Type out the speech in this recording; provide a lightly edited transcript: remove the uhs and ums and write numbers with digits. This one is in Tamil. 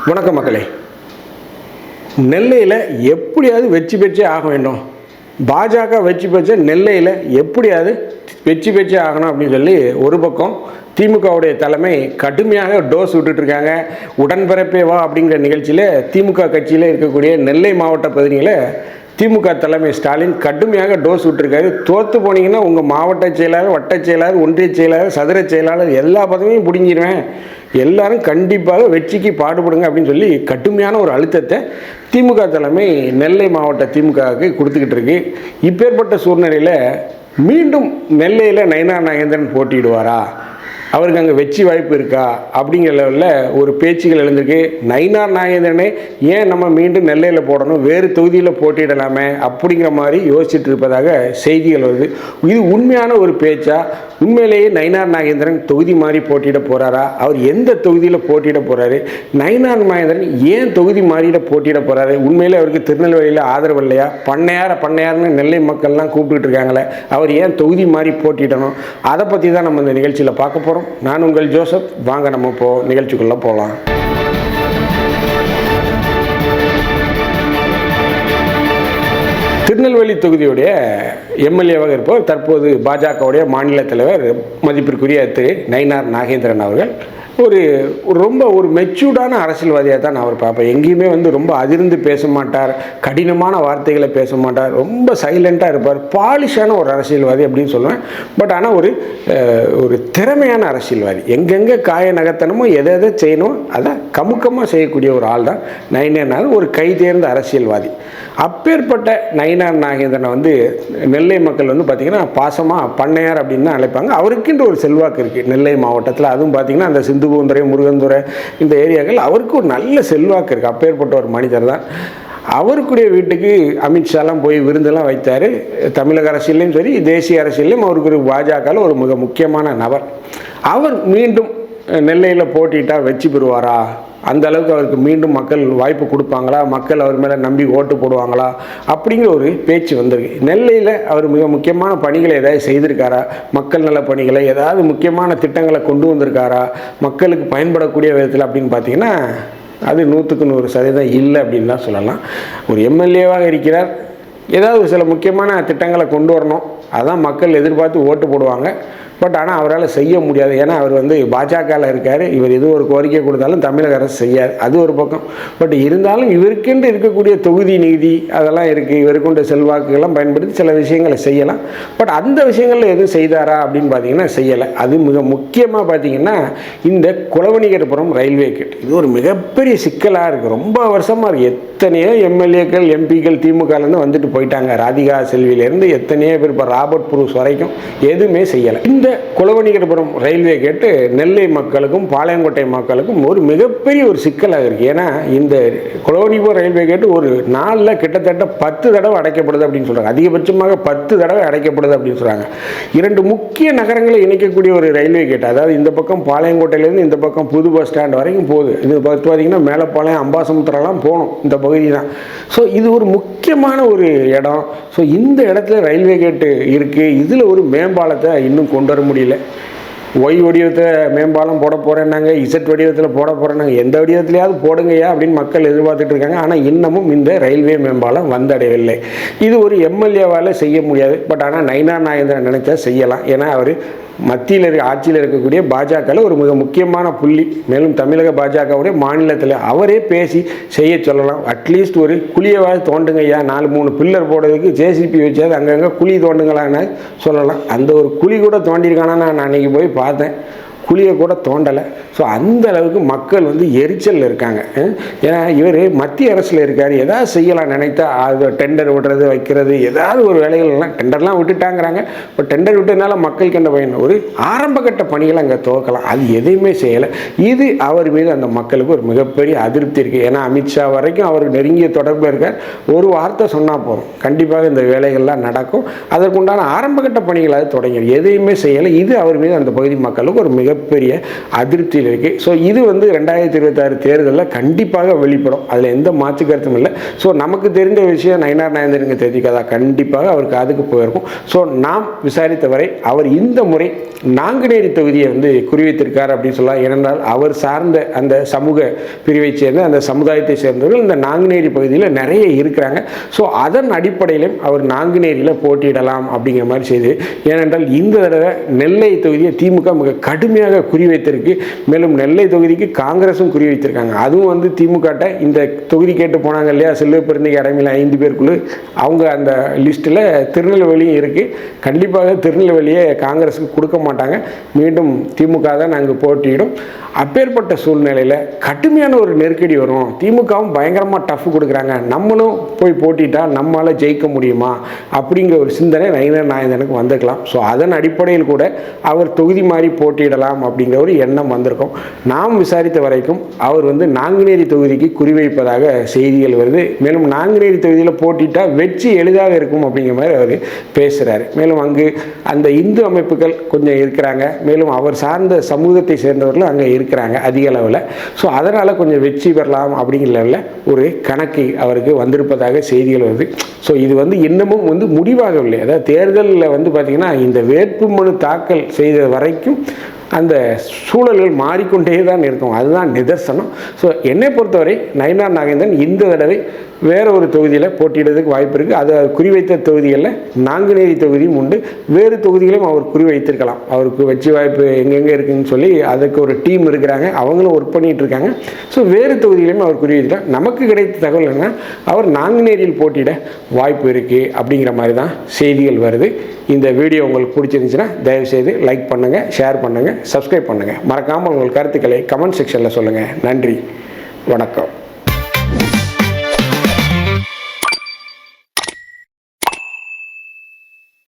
வணக்கம் மக்களே. நெல்லையில் எப்படியாவது வெற்றி பெற்றே ஆக வேண்டும். பாஜக வெற்றி பெற்ற நெல்லையில் எப்படியாவது வெற்றி பெற்றே ஆகணும் அப்படின்னு சொல்லி ஒரு பக்கம் திமுகவுடைய தலைமை கடுமையாக டோஸ் விட்டுட்ருக்காங்க. உடன்பிறப்பே வா அப்படிங்கிற நிகழ்ச்சியில் திமுக கட்சியில் இருக்கக்கூடிய நெல்லை மாவட்ட பகுதியில் திமுக தலைமை ஸ்டாலின் கடுமையாக டோஸ் விட்டுருக்காரு. தோற்று போனீங்கன்னா உங்கள் மாவட்ட செயலாளர், வட்ட செயலாளர், ஒன்றிய செயலாளர், சதுர செயலாளர் எல்லா பதவியும் பிடிங்கிடுவேன், எல்லாரும் கண்டிப்பாக வெற்றிக்கு பாடுபடுங்க அப்படின்னு சொல்லி கடுமையான ஒரு அழுத்தத்தை திமுக தலைமை நெல்லை மாவட்ட திமுகவுக்கு கொடுத்துக்கிட்டு இருக்கு. இப்பேற்பட்ட சூழ்நிலையில் மீண்டும் நெல்லையில் நயினார் நாகேந்திரன் போட்டியிடுவாரா, அவருக்கு அங்கே வெற்றி வாய்ப்பு இருக்கா அப்படிங்கிற லெவலில் ஒரு பேச்சுகள் எழுந்திருக்கு. நயினார் நாகேந்திரனை ஏன் நம்ம மீண்டும் நெல்லையில் போடணும், வேறு தொகுதியில் போட்டியிடலாமே அப்படிங்கிற மாதிரி யோசிச்சுட்டு இருப்பதாக செய்திகள் வருது. இது உண்மையான ஒரு பேச்சா? உண்மையிலேயே நயினார் நாகேந்திரன் தொகுதி மாதிரி போட்டியிட போகிறாரா? அவர் எந்த தொகுதியில் போட்டியிட போகிறாரு? நயினார் நாகேந்திரன் ஏன் தொகுதி மாறியிட போட்டியிட போகிறாரு? உண்மையிலே அவருக்கு திருநெல்வேலியில் ஆதரவு இல்லையா? பண்ணையார்னு நெல்லை மக்கள்லாம் கூப்பிட்டுட்டு இருக்காங்களே, அவர் ஏன் தொகுதி மாறி போட்டியிடணும்? அதை பற்றி தான் நம்ம இந்த நிகழ்ச்சியில் பார்க்க போகிறோம். நான் உங்கள் ஜோசப். வாங்க நம்ம இப்போ நிகழ்ச்சிக்குள்ளே போகலாம். திருநெல்வேலி தொகுதியுடைய எம்எல்ஏவாக இருப்பவர் தற்போது பாஜகவுடைய மாநில தலைவர் மதிப்பிற்குரிய திரு நயினார் நாகேந்திரன் அவர்கள் ரொம்ப மெச்சூர்டான அரசியல்வாதியாக தான் நான் அவர் பார்ப்பேன். எங்கேயுமே ரொம்ப அதிர்ந்து பேச மாட்டார், கடினமான வார்த்தைகளை பேச மாட்டார், ரொம்ப சைலண்ட்டாக இருப்பார், பாலிஷான ஒரு அரசியல்வாதி அப்படின்னு சொல்லுவேன். பட் ஆனால் ஒரு திறமையான அரசியல்வாதி. எங்கெங்கே காய நகர்த்தணுமோ எதை செய்யணும் அதை கமுக்கமாக செய்யக்கூடிய ஒரு ஆள் தான் நயினார். ஒரு கை தேர்ந்த அரசியல்வாதி. அப்பேற்பட்ட நயினார் நாகேந்திரனை நெல்லை மக்கள் பார்த்திங்கன்னா பாசமாக பண்ணையார் அப்படின்னு தான் அழைப்பாங்க. அவருக்குன்ற ஒரு செல்வாக்கு இருக்குது நெல்லை மாவட்டத்தில். அதுவும் பார்த்திங்கன்னா அந்த சிந்துபூந்துறை, முருகந்துறை இந்த ஏரியாக்கள் அவருக்கு ஒரு நல்ல செல்வாக்கு இருக்குது. அப்பேற்பட்ட ஒரு மனிதர் தான். அவருக்குடைய வீட்டுக்கு அமித்ஷாலாம் போய் விருந்தெல்லாம் வைத்தார். தமிழக அரசியலையும் சரி, தேசிய அரசியலையும் அவருக்கு ஒரு பாஜகவில் ஒரு மிக முக்கியமான நபர். அவர் மீண்டும் நெல்லையில் போட்டிட்டால் வெற்றி பெறுவாரா? அந்த அளவுக்கு அவருக்கு மீண்டும் மக்கள் வாய்ப்பு கொடுப்பாங்களா? மக்கள் அவர் மேலே நம்பி ஓட்டு போடுவாங்களா? அப்படிங்கிற ஒரு பேச்சு வந்திருக்கு. நெல்லையில் அவர் மிக முக்கியமான பணிகளை ஏதாவது செய்திருக்காரா? மக்கள் நல பணிகளை ஏதாவது முக்கியமான திட்டங்களை கொண்டு வந்திருக்காரா மக்களுக்கு பயன்படக்கூடிய விதத்தில் அப்படின்னு பார்த்தீங்கன்னா அது 100% இல்லை அப்படின்னு தான் சொல்லலாம். ஒரு எம்எல்ஏவாக இருக்கிறார், ஏதாவது ஒரு சில முக்கியமான திட்டங்களை கொண்டு வரணும், அதான் மக்கள் எதிர்பார்த்து ஓட்டு போடுவாங்க. பட் ஆனால் அவரால் செய்ய முடியாது. ஏன்னா அவர் பாஜகவில் இருக்கார். இவர் எதுவும் ஒரு கோரிக்கை கொடுத்தாலும் தமிழக அரசு செய்யாது. அது ஒரு பக்கம். பட் இருந்தாலும் இவருக்கென்று இருக்கக்கூடிய தொகுதி நீதி அதெல்லாம் இருக்குது. இவருக்குண்ட செல்வாக்குகள்லாம் பயன்படுத்தி சில விஷயங்களை செய்யலாம். பட் அந்த விஷயங்களில் எதுவும் செய்தாரா அப்படின்னு பார்த்தீங்கன்னா செய்யலை. அது மிக முக்கியமாக பார்த்தீங்கன்னா இந்த குளவணிகர்புரம் ரயில்வே கேட், இது ஒரு மிகப்பெரிய சிக்கலாக இருக்குது. ரொம்ப வருஷமாக இருக்குது. எத்தனையோ எம்எல்ஏக்கள், எம்பிக்கள் திமுகலேருந்து வந்துட்டு போயிட்டாங்க. ராதிகா செல்வியிலேருந்து எத்தனையோ பேர், இப்போ ராபர்ட் புரூஸ் வரைக்கும் எதுவுமே செய்யலை. இந்த குளவணிகர்புரம் ரயில்வே கேட்டு நெல்லை மக்களுக்கும் பாளையங்கோட்டை மக்களுக்கும் ஒரு மிகப்பெரிய ஒரு சிக்கலாக இருக்குது. ஏன்னா இந்த குளவணிகர்புரம் ரயில்வே கேட்டு ஒரு நாளில் கிட்டத்தட்ட 10 தடவை அடைக்கப்படுது அப்படின்னு சொல்கிறாங்க. அதிகபட்சமாக 10 தடவை அடைக்கப்படுது அப்படின்னு சொல்கிறாங்க. 2 முக்கிய நகரங்களை இணைக்கக்கூடிய ஒரு ரயில்வே கேட், அதாவது இந்த பக்கம் பாளையங்கோட்டையிலேருந்து இந்த பக்கம் புது பஸ் ஸ்டாண்ட் வரைக்கும் போகுது. இது பார்த்தீங்கன்னா மேலப்பாளையம், அம்பாசமுத்திரம்லாம் போகணும் இந்த பகுதி தான். ஸோ இது ஒரு முக்கியமான ஒரு இடம். ஸோ இந்த இடத்துல ரயில்வே கேட்டு இருக்குது. இதில் ஒரு மேம்பாலத்தை இன்னும் கொண்டு வர முடியல. ஒய் வடிவத்தில் மேம்பாலம் போட போகிறேன்னாங்க, இசட் வடிவத்தில் போட போகிறேன்னாங்க. எந்த வடிவத்திலையாவது போடுங்கய்யா அப்படின்னு மக்கள் எதிர்பார்த்துட்டு இருக்காங்க. ஆனால் இன்னமும் இந்த ரயில்வே மேம்பாலம் வந்தடையவில்லை. இது ஒரு எம்எல்ஏவால் செய்ய முடியாது. பட் ஆனால் நயினார் நாகேந்திரன் நினைச்சா செய்யலாம். ஏன்னா அவர் மத்தியில் ஆட்சியில் இருக்கக்கூடிய பாஜகவில் ஒரு மிக முக்கியமான புள்ளி. மேலும் தமிழக பாஜகவுடைய மாநிலத்தில் அவரே பேசி செய்ய சொல்லலாம். அட்லீஸ்ட் ஒரு குழியவாது தோண்டுங்க ஐயா, 4-3 பில்லர் போடுறதுக்கு ஜேசிபி வச்சாது அங்கங்கே குழி தோண்டுங்களான்னு சொல்லலாம். அந்த ஒரு குழி கூட தோண்டியிருக்கானா நான் அன்றைக்கி போய் பார்த்தேன். குழியை கூட தோண்டலை. ஸோ அந்த அளவுக்கு மக்கள் எரிச்சல் இருக்காங்க. ஏன்னா இவர் மத்திய அரசில் இருக்கார், எதாவது செய்யலாம் நினைத்தா அது டெண்டர் விடுறது வைக்கிறது ஏதாவது ஒரு வேலைகள்லாம் டெண்டர்லாம் விட்டுட்டாங்கிறாங்க. இப்போ டெண்டர் விட்டதுனால மக்களுக்கு என்ன பயன்? ஒரு ஆரம்ப கட்ட பணிகளை அங்கே துவக்கலாம், அது எதையுமே செய்யலை. இது அவர் மீது அந்த மக்களுக்கு ஒரு மிகப்பெரிய அதிருப்தி இருக்குது. ஏன்னா அமித்ஷா வரைக்கும் அவர் நெருங்கிய தொடர்பில் இருக்கார். ஒரு வார்த்தை சொன்னால் போதும், கண்டிப்பாக இந்த வேலைகள்லாம் நடக்கும். அதற்குண்டான ஆரம்ப கட்ட பணிகளாக தொடங்கி எதையுமே செய்யலை. இது அவர் மீது அந்த பகுதி மக்களுக்கு ஒரு மிக மிகப்பெரிய அதிருப்தியில் இருக்குது. ஸோ இது வந்து 2026 தேர்தலில் கண்டிப்பாக வெளிப்படும், அதில் எந்த மாற்று கருத்தும் இல்லை. ஸோ நமக்கு தெரிந்த விஷயம் நயினார் நாகேந்திரனுக்கு தெரிவிக்காதா, கண்டிப்பாக அவருக்கு அதுக்கு போயிருக்கும். ஸோ நாம் விசாரித்தவரை அவர் இந்த முறை நாங்குநேரி தொகுதியை வந்து குறிவைத்திருக்கார் அப்படின்னு சொல்லலாம். ஏனென்றால் அவர் சார்ந்த அந்த சமூக பிரிவை சேர்ந்த அந்த சமுதாயத்தை சேர்ந்தவர்கள் இந்த நாங்குநேரி பகுதியில் நிறைய இருக்கிறாங்க. ஸோ அதன் அடிப்படையிலும் அவர் நாங்குநேரியில் போட்டியிடலாம் அப்படிங்கிற மாதிரி செய்து, ஏனென்றால் இந்த தடவை நெல்லை தொகுதியை திமுக மிக கடுமையாக குறிவைத்திருக்கு. மேலும் நெல்லை தொகுதிக்கு காங்கிரஸும் குறிவைத்திருக்காங்க. அதுவும் வந்து திமுக இந்த தொகுதி கேட்டு போனாங்க இல்லையா, செல்வப்பெருந்தைக்கு அடைமையில் 5 பேருக்குள்ளே, அவங்க அந்த லிஸ்ட்டில் திருநெல்வேலியும் இருக்குது. கண்டிப்பாக திருநெல்வேலியை காங்கிரஸுக்கு கொடுக்க மாட்டாங்க, மீண்டும் திமுக தான் நாங்கள் போட்டியிடும். அப்பேற்பட்ட சூழ்நிலையில் கடுமையான ஒரு நெருக்கடி வரும். திமுகவும் பயங்கரமாக டஃப் கொடுக்குறாங்க, நம்மளும் போய் போட்டிட்டால் நம்மளால் ஜெயிக்க முடியுமா அப்படிங்கிற ஒரு சிந்தனை நயினார் நாகேந்திரனுக்கு வந்திருக்கலாம். ஸோ அதன் அடிப்படையில் கூட அவர் தொகுதி மாறி போட்டியிடலாம் அப்படிங்கிற ஒரு எண்ணம் வந்திருக்கும். நாம் விசாரித்த வரைக்கும் அவர் வந்து நாங்குநேரி தொகுதிக்கு குறிவைப்பதாக செய்திகள் வருது. மேலும் நாங்குநேரி தொகுதியில் போட்டிட்டால் வெற்றி எளிதாக இருக்கும் அப்படிங்கிற மாதிரி அவர் பேசுகிறாரு. மேலும் அங்கு அந்த இந்து அமைப்புகள் கொஞ்சம் இருக்கிறாங்க, மேலும் அவர் சார்ந்த சமூகத்தை சேர்ந்தவர்களும் அங்கே இருக்கிறாங்க அதிக அளவில். ஸோ அதனால் கொஞ்சம் வெற்றி பெறலாம் அப்படிங்கிற லெவலில் ஒரு கணக்கு அவருக்கு வந்திருப்பதாக செய்திகள் வருது. ஸோ இது வந்து இன்னமும் வந்து முடிவாகவில்லை. அதாவது தேர்தலில் வந்து பார்த்திங்கன்னா இந்த வேட்புமனு தாக்கல் செய்த வரைக்கும் அந்த சூழல்கள் மாறிக்கொண்டே தான் இருக்கும், அதுதான் நிதர்சனம். ஸோ என்னை பொறுத்தவரை நயினார் நாகேந்திரன் இந்த தடவை வேறு ஒரு தொகுதியில் போட்டியிடுறதுக்கு வாய்ப்பு இருக்குது. அது குறிவைத்த தொகுதிகளில் நாங்குநேரி தொகுதியும் உண்டு, வேறு தொகுதிகளையும் அவர் குறிவைத்திருக்கலாம். அவருக்கு வெற்றி வாய்ப்பு எங்கெங்கே இருக்குதுன்னு சொல்லி அதுக்கு ஒரு டீம் இருக்கிறாங்க, அவங்களும் ஒர்க் பண்ணிகிட்டு இருக்காங்க. ஸோ வேறு தொகுதிகளையும் அவர் குறிவைத்திருக்கார். நமக்கு கிடைத்த தகவல் என்ன, அவர் நாங்குநேரியில் போட்டியிட வாய்ப்பு இருக்குது அப்படிங்கிற மாதிரி தான் செய்திகள் வருது. இந்த வீடியோ உங்களுக்கு பிடிச்சிருந்துச்சுன்னா தயவுசெய்து லைக் பண்ணுங்கள், ஷேர் பண்ணுங்கள், சப்ஸ்கிரைப் பண்ணுங்கள். மறக்காமல் உங்கள் கருத்துக்களை கமெண்ட் செக்ஷனில் சொல்லுங்கள். நன்றி, வணக்கம்.